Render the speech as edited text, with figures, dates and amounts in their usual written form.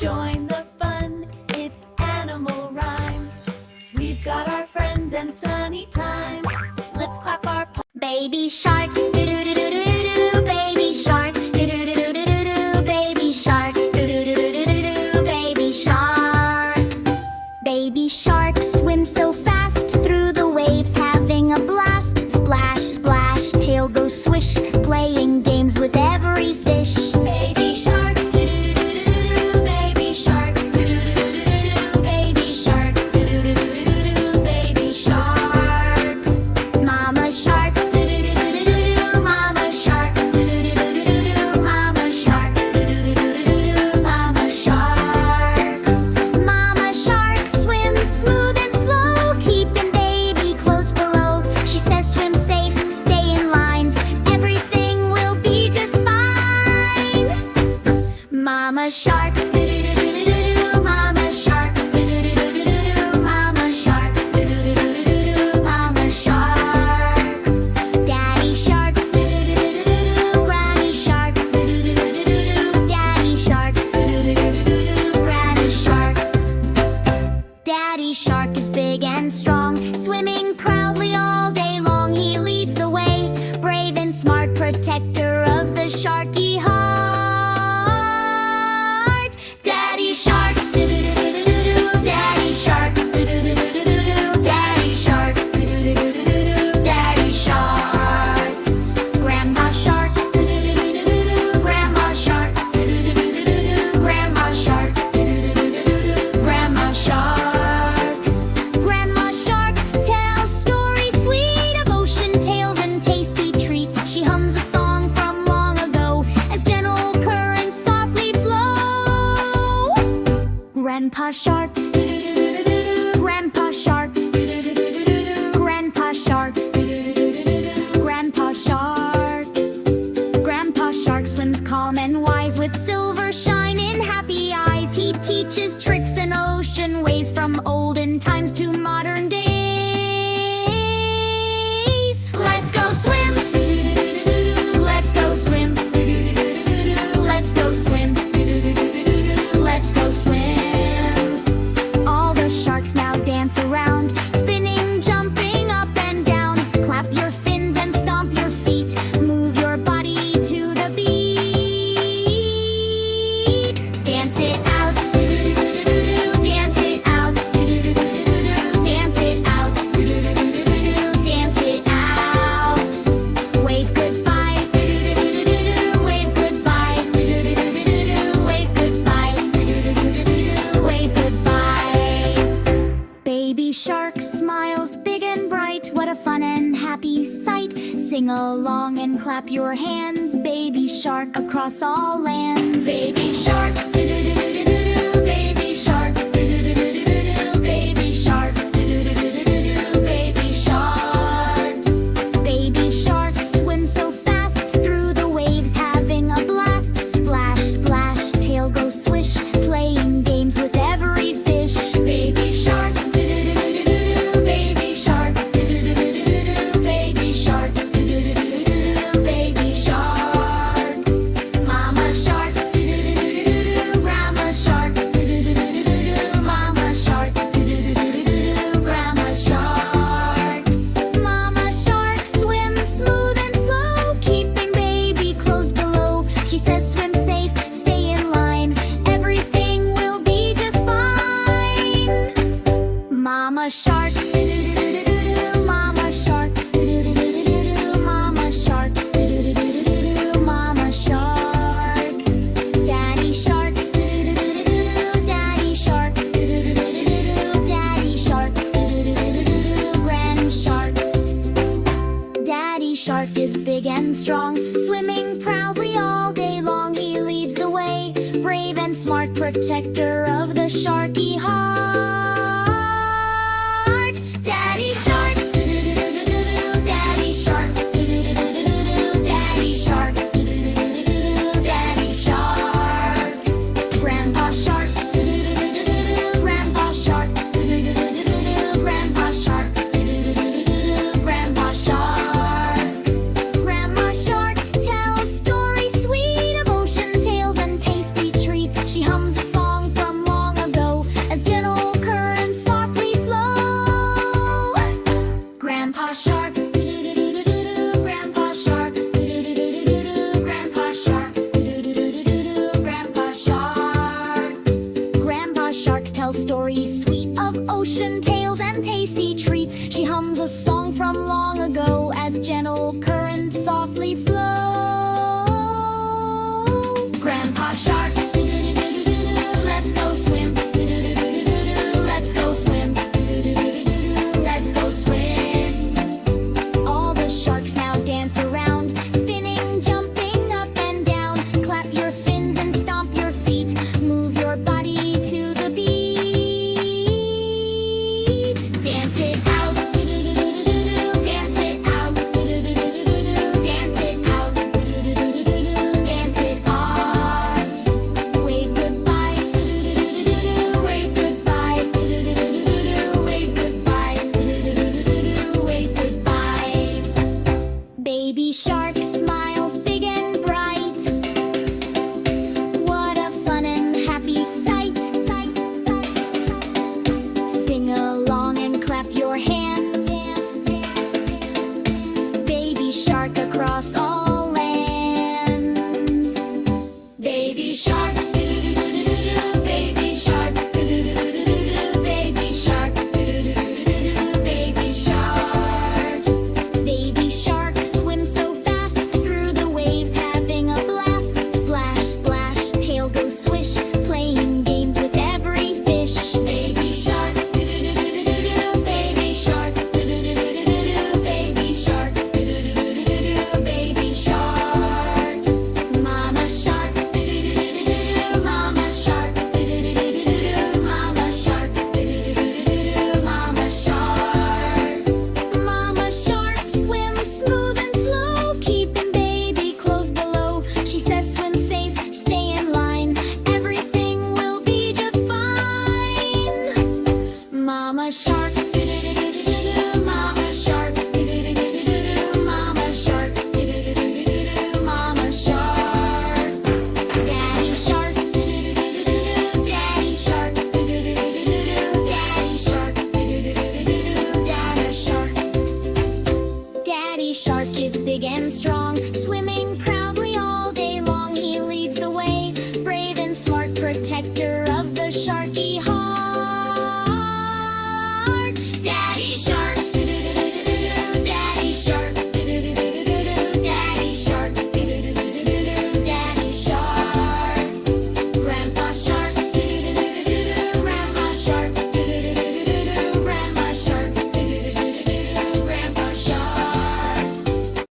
Join the fun, it's animal rhyme. We've got our friends and sunny time. Let's clap our paws. Baby shark, do-do-do-do-do-do, baby shark, do-do-do-do-do-do, baby shark, do-do-do-do-do-do, baby shark. Baby shark swims so fast through the waves, having a blast. Splash, splash, tail goes swish, playing games with every fish. Baby shark, do-do-do-do-do-do, baby shark, do-do-do-do-do-do, baby shark, do-do-do-do-do-do, baby shark. Mama shark, do-do-do-do-do-do, mama shark, do-do-do-do-do-do, mama shark, do-do-do-do-do-do, mama shark. Mama shark swims smooth and slow, keeping baby close below. She says swim safe, stay in line, everything will be just fine. Mama shark, do-do-do-do-do-do, mama shark, do-do-do-do-do-do, mama shark, do-do-do-do-do-do, mama shark. Daddy shark, do-do-do-do-do-do, granny shark, do-do-do-do-do-do, daddy shark, do-do-do-do-do-do, granny shark. Daddy shark is big and strong, swimming proudly all day long. He leads the way, brave and smart, protector of the sharky heart. Daddy shark, do-do-do-do-do-do, daddy shark, do-do-do-do-do-do, daddy shark, do-do-do-do-do-do, daddy shark. Grandma shark, do-do-do-do-do-do, grandma shark, do-do-do-do-do-do, grandma shark, do-do-do-do-do-do, grandma shark. Grandma shark tells stories sweet of ocean tales and tasty treats. She hums a song from long ago as gentle currents softly flow. Grandpa shark, grandpa shark, grandpa shark, grandpa shark. Grandpa shark swims calm and wise with silver shine in happy eyes. He teaches tricks and ocean ways from olden times to modern days. Let's go swim, let's go swim, let's go swim, let's go swim. All the sharks now dance around, spinning, jumping up and down. Clap your fins and stomp your feet, move your body to the beat. Dance it out, dance it out, dance it out, dance it out. Wave goodbye, wave goodbye, wave goodbye, wave goodbye. Baby shark smiles big and bright, what a fun and happy sight. Sing along and clap your hands, baby shark across all lands. Baby shark, do-do-do-do-do-do, baby shark, do-do-do-do-do-do, baby shark, do-do-do-do-do-do, baby shark. Baby shark swims so fast through the waves, having a blast. Splash, splash, tail goes swish, playing games with every fish. Baby shark, do-do-do-do-do-do, baby shark, do-do-do-do-do-do, baby shark, do-do-do-do-do-do, baby shark. Mama shark, do-do-do-do-do-do, grandma shark, do-do-do-do-do-do, mama shark, do-do-do-do-do-do, grandma shark. Mama shark swims smooth and slow, keeping baby close below. She says swim safe, stay in line, everything will be just fine. Mama shark, do-do-do-do-do-do, mama shark, do-do-do-do-do-do, mama shark, do-do-do-do-do-do, mama shark. Daddy shark, do-do-do-do-do-do, daddy shark, do-do-do-do-do-do, daddy shark, do-do-do-do-do-do, granny shark. Daddy shark is big and strong, swimming proudly all day long. He leads the way, brave and smart, protector of the sharky heart. Daddy shark, do-do-do-do-do-do, daddy shark, do-do-do-do-do-do, daddy shark, do-do-do-do-do-do, daddy shark. Grandpa shark, do-do-do-do-do-do, grandpa shark, do-do-do-do-do-do, grandpa shark, do-do-do-do-do-do, grandpa shark. Grandma shark tells stories sweet of ocean tales and tasty treats. She hums a song story sweet of ocean tales and tasty treats. She hums a song from long ago as gentle currents softly flow. Grandpa Shark, let's go swim. Let's go swim. Let's go swim. All the sharks now dance around, spinning, jumping up and down. Clap your fins and stomp your feet. Move your body to the beat. Dance it out. Dance it out. Dance it out. Dance it out. Wave goodbye. Wave goodbye. Wave goodbye. Wave goodbye. Baby shark smiles big and bright. What a fun and happy sight. Sing along and clap your hands. Baby shark across all lands. Baby shark. Baby shark. Baby shark. Baby shark. Baby shark swim so fast through the waves, having a blast. Splash, splash, tail go swish, playing games with every fish. Baby shark. Baby shark. Baby shark. Baby shark. Mama shark. Mama shark. Mama shark. Mama shark. Mama shark swims smooth and slow, keeping baby close below. She says swim safe, stay in line, everything will be just fine. Mama shark. Mama shark. Mama shark. Mama shark. Daddy shark. Daddy shark. Daddy shark. Daddy shark. Daddy shark is big and strong, swimming proudly all day long. He leads the way, brave and smart, protector of the sharky